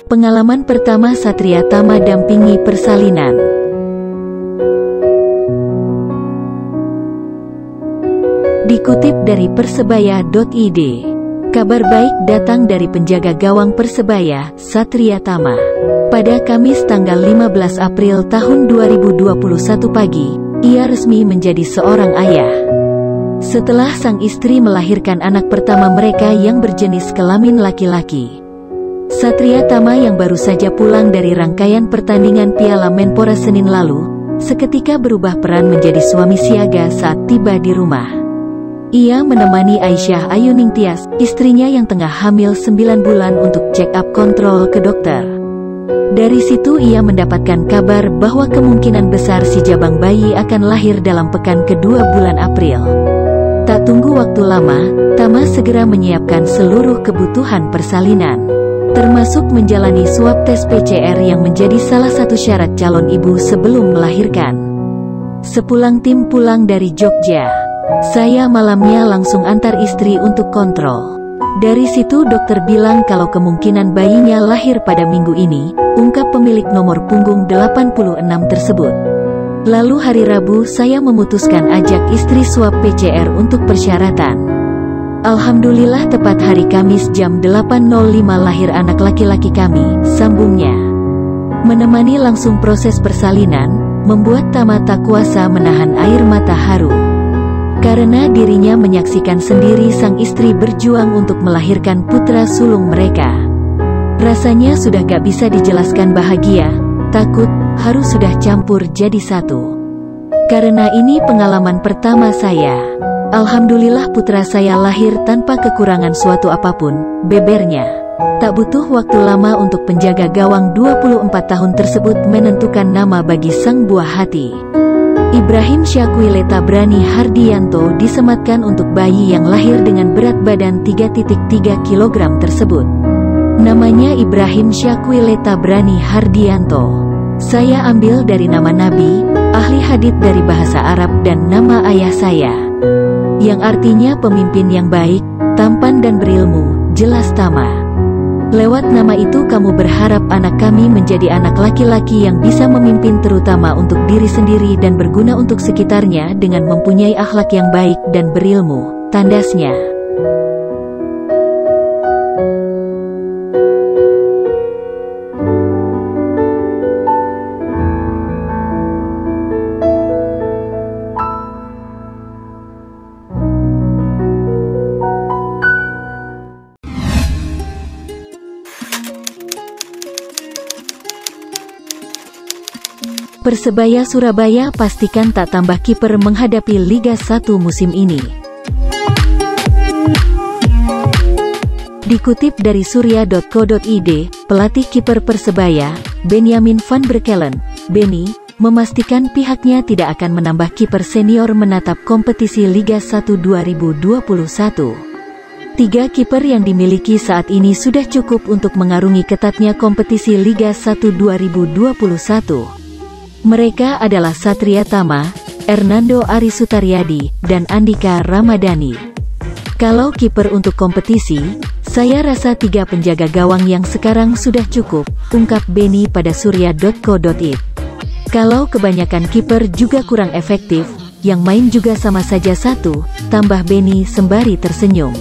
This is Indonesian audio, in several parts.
Pengalaman pertama Satria Tama dampingi persalinan. Dikutip dari persebaya.id, kabar baik datang dari penjaga gawang Persebaya, Satria Tama. Pada Kamis tanggal 15 April tahun 2021 pagi, ia resmi menjadi seorang ayah. Setelah sang istri melahirkan anak pertama mereka yang berjenis kelamin laki-laki. Satria Tama yang baru saja pulang dari rangkaian pertandingan Piala Menpora Senin lalu, seketika berubah peran menjadi suami siaga saat tiba di rumah. Ia menemani Aisyah Ayuning Tias, istrinya yang tengah hamil 9 bulan untuk check up kontrol ke dokter. Dari situ ia mendapatkan kabar bahwa kemungkinan besar si jabang bayi akan lahir dalam pekan kedua bulan April. Tak tunggu waktu lama, Tama segera menyiapkan seluruh kebutuhan persalinan, termasuk menjalani swab tes PCR yang menjadi salah satu syarat calon ibu sebelum melahirkan. Sepulang tim pulang dari Jogja, saya malamnya langsung antar istri untuk kontrol. Dari situ dokter bilang kalau kemungkinan bayinya lahir pada minggu ini, ungkap pemilik nomor punggung 86 tersebut. Lalu hari Rabu saya memutuskan ajak istri swab PCR untuk persyaratan. Alhamdulillah tepat hari Kamis jam 8.05 lahir anak laki-laki kami, sambungnya. Menemani langsung proses persalinan, membuat Tama tak kuasa menahan air mata haru. Karena dirinya menyaksikan sendiri sang istri berjuang untuk melahirkan putra sulung mereka. Rasanya sudah gak bisa dijelaskan bahagia, takut, haru sudah campur jadi satu. Karena ini pengalaman pertama saya. Alhamdulillah putra saya lahir tanpa kekurangan suatu apapun, bebernya. Tak butuh waktu lama untuk penjaga gawang 24 tahun tersebut menentukan nama bagi sang buah hati. Ibrahim Syakwile Tabrani Hardianto disematkan untuk bayi yang lahir dengan berat badan 3,3 kg tersebut. Namanya Ibrahim Syakwile Tabrani Hardianto. Saya ambil dari nama Nabi, ahli hadits dari bahasa Arab dan nama ayah saya, yang artinya pemimpin yang baik, tampan dan berilmu, jelas Tama. Lewat nama itu kamu berharap anak kami menjadi anak laki-laki yang bisa memimpin terutama untuk diri sendiri dan berguna untuk sekitarnya dengan mempunyai akhlak yang baik dan berilmu, tandasnya. Persebaya Surabaya pastikan tak tambah kiper menghadapi Liga 1 musim ini. Dikutip dari surya.co.id, pelatih kiper Persebaya, Benjamin van Breukelen, Benny, memastikan pihaknya tidak akan menambah kiper senior menatap kompetisi Liga 1 2021. 3 kiper yang dimiliki saat ini sudah cukup untuk mengarungi ketatnya kompetisi Liga 1 2021. Mereka adalah Satria Tama, Hernando Ari Sutaryadi, dan Andika Ramadhani. Kalau kiper untuk kompetisi, saya rasa 3 penjaga gawang yang sekarang sudah cukup, ungkap Benny pada surya.co.id. Kalau kebanyakan kiper juga kurang efektif, yang main juga sama saja satu, tambah Benny sembari tersenyum.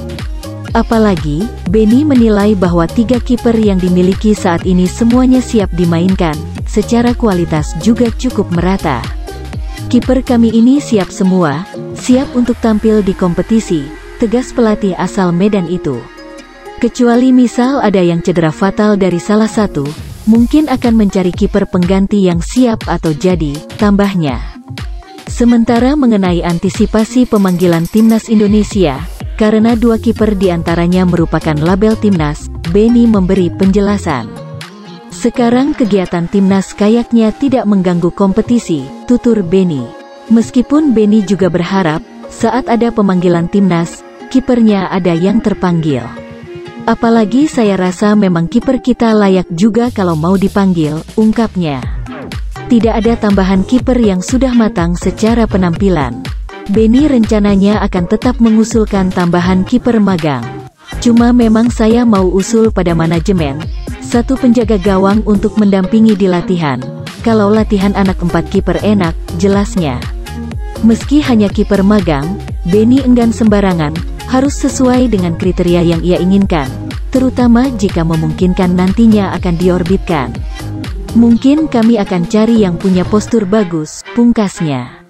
Apalagi, Benny menilai bahwa 3 kiper yang dimiliki saat ini semuanya siap dimainkan, secara kualitas juga cukup merata. Kiper kami ini siap semua, siap untuk tampil di kompetisi, tegas pelatih asal Medan itu. Kecuali misal ada yang cedera fatal dari salah satu, mungkin akan mencari kiper pengganti yang siap atau jadi, tambahnya. Sementara mengenai antisipasi pemanggilan Timnas Indonesia, karena 2 kiper diantaranya merupakan label Timnas, Benny memberi penjelasan. Sekarang kegiatan Timnas kayaknya tidak mengganggu kompetisi, tutur Benny. Meskipun Benny juga berharap, saat ada pemanggilan Timnas, kipernya ada yang terpanggil. Apalagi saya rasa memang kiper kita layak juga kalau mau dipanggil, ungkapnya. Tidak ada tambahan kiper yang sudah matang secara penampilan. Benny rencananya akan tetap mengusulkan tambahan kiper magang. Cuma memang saya mau usul pada manajemen, Satu penjaga gawang untuk mendampingi di latihan. Kalau latihan anak 4 kiper enak, jelasnya. Meski hanya kiper magang, Benny enggan sembarangan, harus sesuai dengan kriteria yang ia inginkan, terutama jika memungkinkan nantinya akan diorbitkan. Mungkin kami akan cari yang punya postur bagus, pungkasnya.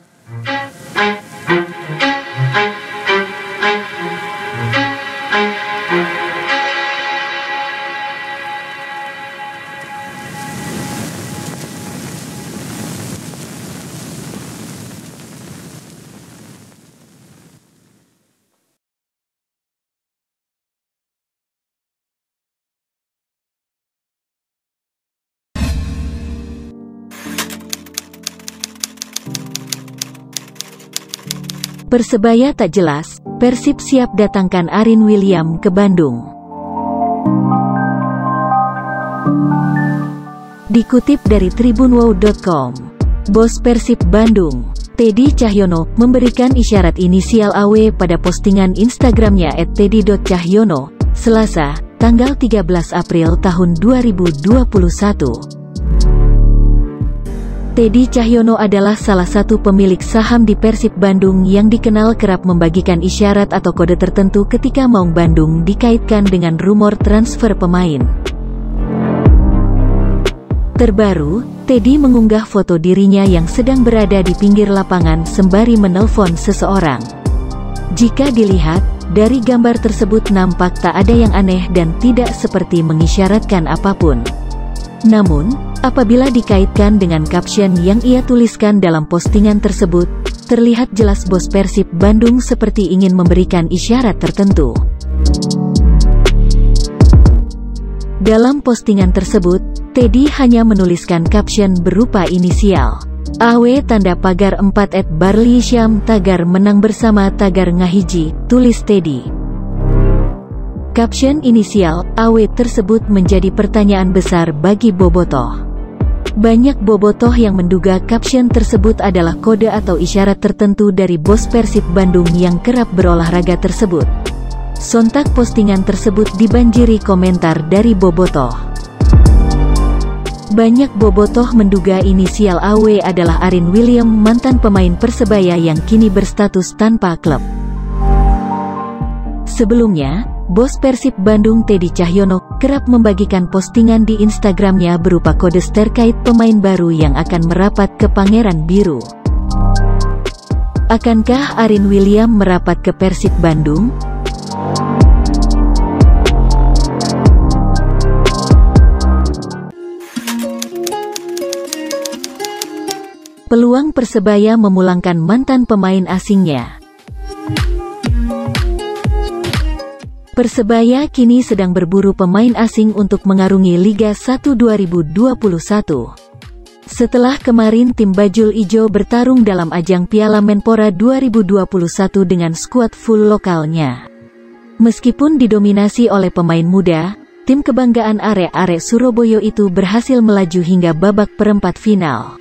Persebaya tak jelas, Persib siap datangkan Arin William ke Bandung. Dikutip dari tribunwow.com, Bos Persib Bandung, Teddy Cahyono, memberikan isyarat inisial AW pada postingan Instagramnya @teddy.cahyono, Selasa, tanggal 13 April tahun 2021. Teddy Cahyono adalah salah satu pemilik saham di Persib Bandung yang dikenal kerap membagikan isyarat atau kode tertentu ketika Maung Bandung dikaitkan dengan rumor transfer pemain. Terbaru, Teddy mengunggah foto dirinya yang sedang berada di pinggir lapangan sembari menelpon seseorang. Jika dilihat, dari gambar tersebut nampak tak ada yang aneh dan tidak seperti mengisyaratkan apapun. Namun, apabila dikaitkan dengan caption yang ia tuliskan dalam postingan tersebut, terlihat jelas Bos Persib Bandung seperti ingin memberikan isyarat tertentu. Dalam postingan tersebut, Teddy hanya menuliskan caption berupa inisial AW tanda pagar 4 @Barley Syam tagar menang bersama tagar ngahiji, tulis Teddy. Caption inisial AW tersebut menjadi pertanyaan besar bagi bobotoh. Banyak bobotoh yang menduga caption tersebut adalah kode atau isyarat tertentu dari Bos Persib Bandung yang kerap berolahraga tersebut. Sontak postingan tersebut dibanjiri komentar dari bobotoh. Banyak bobotoh menduga inisial AW adalah Arin William, mantan pemain Persebaya yang kini berstatus tanpa klub. Sebelumnya, Bos Persib Bandung Teddy Cahyono kerap membagikan postingan di Instagramnya berupa kode terkait pemain baru yang akan merapat ke Pangeran Biru. Akankah Arin William merapat ke Persib Bandung? Peluang Persebaya memulangkan mantan pemain asingnya. Persebaya kini sedang berburu pemain asing untuk mengarungi Liga 1 2021. Setelah kemarin tim Bajul Ijo bertarung dalam ajang Piala Menpora 2021 dengan skuad full lokalnya. Meskipun didominasi oleh pemain muda, tim kebanggaan arek-arek Surabaya itu berhasil melaju hingga babak perempat final.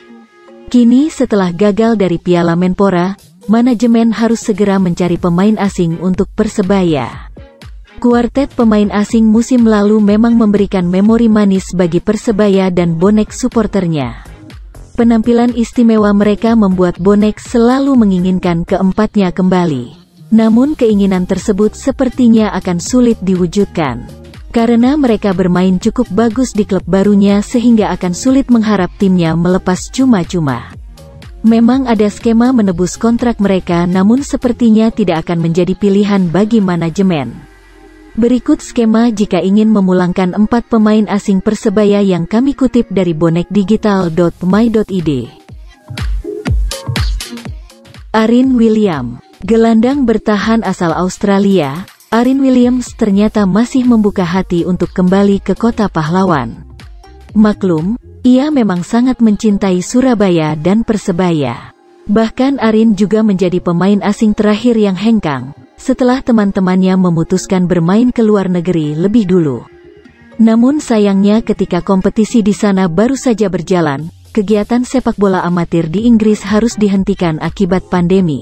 Kini setelah gagal dari Piala Menpora, manajemen harus segera mencari pemain asing untuk Persebaya. Kuartet pemain asing musim lalu memang memberikan memori manis bagi Persebaya dan bonek suporternya. Penampilan istimewa mereka membuat bonek selalu menginginkan keempatnya kembali. Namun keinginan tersebut sepertinya akan sulit diwujudkan. Karena mereka bermain cukup bagus di klub barunya sehingga akan sulit mengharap timnya melepas cuma-cuma. Memang ada skema menebus kontrak mereka, namun sepertinya tidak akan menjadi pilihan bagi manajemen. Berikut skema jika ingin memulangkan 4 pemain asing Persebaya yang kami kutip dari bonekdigital.my.id. Arin William, gelandang bertahan asal Australia, Arin Williams ternyata masih membuka hati untuk kembali ke kota pahlawan. Maklum, ia memang sangat mencintai Surabaya dan Persebaya. Bahkan Arin juga menjadi pemain asing terakhir yang hengkang, setelah teman-temannya memutuskan bermain ke luar negeri lebih dulu. Namun sayangnya ketika kompetisi di sana baru saja berjalan, kegiatan sepak bola amatir di Inggris harus dihentikan akibat pandemi.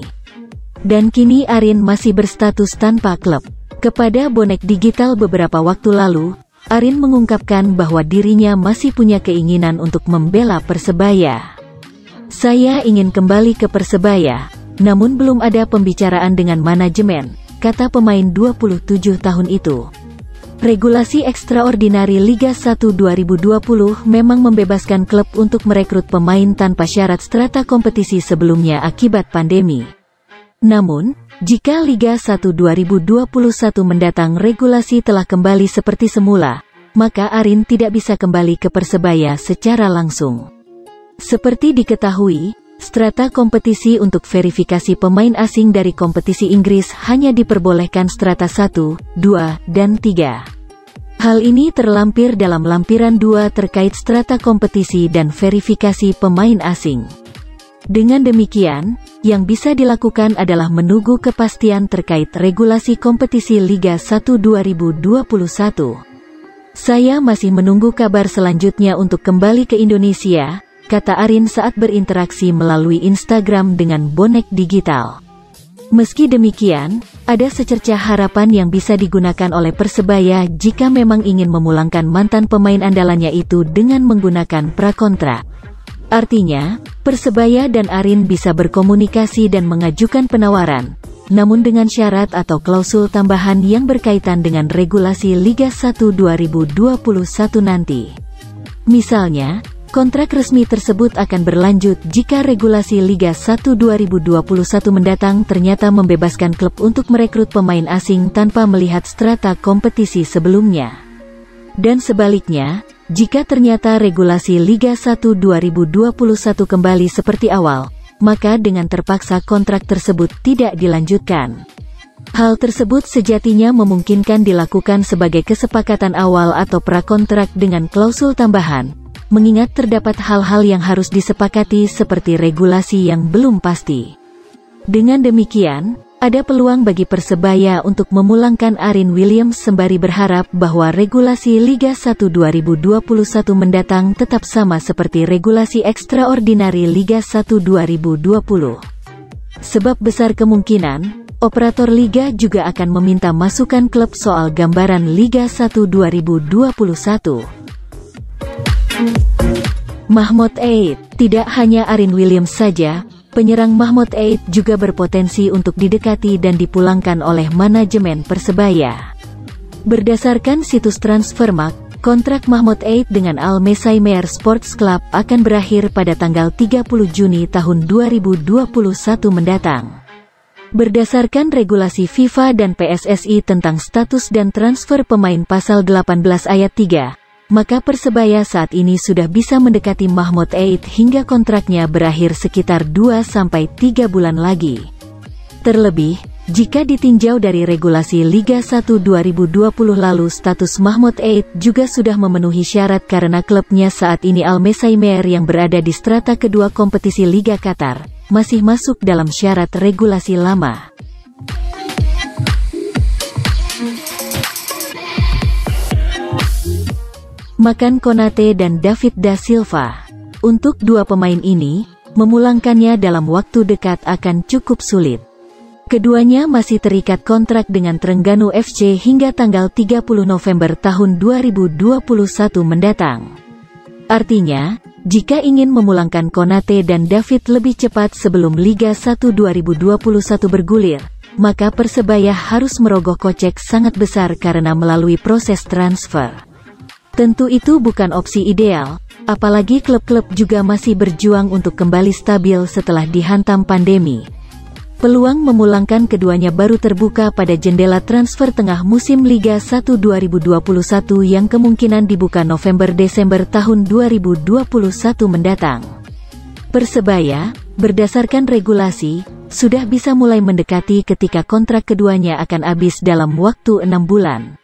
Dan kini Arin masih berstatus tanpa klub. Kepada Bonek Digital beberapa waktu lalu, Arin mengungkapkan bahwa dirinya masih punya keinginan untuk membela Persebaya. "Saya ingin kembali ke Persebaya, namun belum ada pembicaraan dengan manajemen," kata pemain 27 tahun itu. Regulasi ekstraordinari Liga 1 2020 memang membebaskan klub untuk merekrut pemain tanpa syarat strata kompetisi sebelumnya akibat pandemi. Namun, jika Liga 1 2021 mendatang regulasi telah kembali seperti semula, maka Arin tidak bisa kembali ke Persebaya secara langsung. Seperti diketahui, strata kompetisi untuk verifikasi pemain asing dari kompetisi Inggris hanya diperbolehkan strata 1, 2, dan 3. Hal ini terlampir dalam lampiran 2 terkait strata kompetisi dan verifikasi pemain asing. Dengan demikian, yang bisa dilakukan adalah menunggu kepastian terkait regulasi kompetisi Liga 1 2021. "Saya masih menunggu kabar selanjutnya untuk kembali ke Indonesia," kata Arin saat berinteraksi melalui Instagram dengan bonek digital. Meski demikian, ada secercah harapan yang bisa digunakan oleh Persebaya jika memang ingin memulangkan mantan pemain andalannya itu dengan menggunakan prakontrak. Artinya, Persebaya dan Arin bisa berkomunikasi dan mengajukan penawaran, namun dengan syarat atau klausul tambahan yang berkaitan dengan regulasi Liga 1 2021 nanti. Misalnya, kontrak resmi tersebut akan berlanjut jika regulasi Liga 1 2021 mendatang ternyata membebaskan klub untuk merekrut pemain asing tanpa melihat strata kompetisi sebelumnya. Dan sebaliknya, jika ternyata regulasi Liga 1 2021 kembali seperti awal, maka dengan terpaksa kontrak tersebut tidak dilanjutkan. Hal tersebut sejatinya memungkinkan dilakukan sebagai kesepakatan awal atau prakontrak dengan klausul tambahan, mengingat terdapat hal-hal yang harus disepakati seperti regulasi yang belum pasti. Dengan demikian, ada peluang bagi Persebaya untuk memulangkan Arin Williams sembari berharap bahwa regulasi Liga 1 2021 mendatang tetap sama seperti regulasi ekstraordinari Liga 1 2020. Sebab besar kemungkinan, operator Liga juga akan meminta masukan klub soal gambaran Liga 1 2021. Mahmud Eid. Tidak hanya Arin Williams saja, penyerang Mahmud Eid juga berpotensi untuk didekati dan dipulangkan oleh manajemen Persebaya. Berdasarkan situs Transfermarkt, kontrak Mahmud Eid dengan Al Messamer Sports Club akan berakhir pada tanggal 30 Juni tahun 2021 mendatang. Berdasarkan regulasi FIFA dan PSSI tentang status dan transfer pemain pasal 18 ayat 3, maka Persebaya saat ini sudah bisa mendekati Mahmud Eid hingga kontraknya berakhir sekitar 2-3 bulan lagi. Terlebih, jika ditinjau dari regulasi Liga 1 2020 lalu, status Mahmud Eid juga sudah memenuhi syarat karena klubnya saat ini Al Messamer yang berada di strata kedua kompetisi Liga Qatar, masih masuk dalam syarat regulasi lama. Makan Konate dan David da Silva. Untuk dua pemain ini, memulangkannya dalam waktu dekat akan cukup sulit. Keduanya masih terikat kontrak dengan Trengganu FC hingga tanggal 30 November tahun 2021 mendatang. Artinya, jika ingin memulangkan Konate dan David lebih cepat sebelum Liga 1 2021 bergulir, maka Persebaya harus merogoh kocek sangat besar karena melalui proses transfer. Tentu itu bukan opsi ideal, apalagi klub-klub juga masih berjuang untuk kembali stabil setelah dihantam pandemi. Peluang memulangkan keduanya baru terbuka pada jendela transfer tengah musim Liga 1 2021 yang kemungkinan dibuka November-Desember tahun 2021 mendatang. Persebaya, berdasarkan regulasi, sudah bisa mulai mendekati ketika kontrak keduanya akan habis dalam waktu 6 bulan.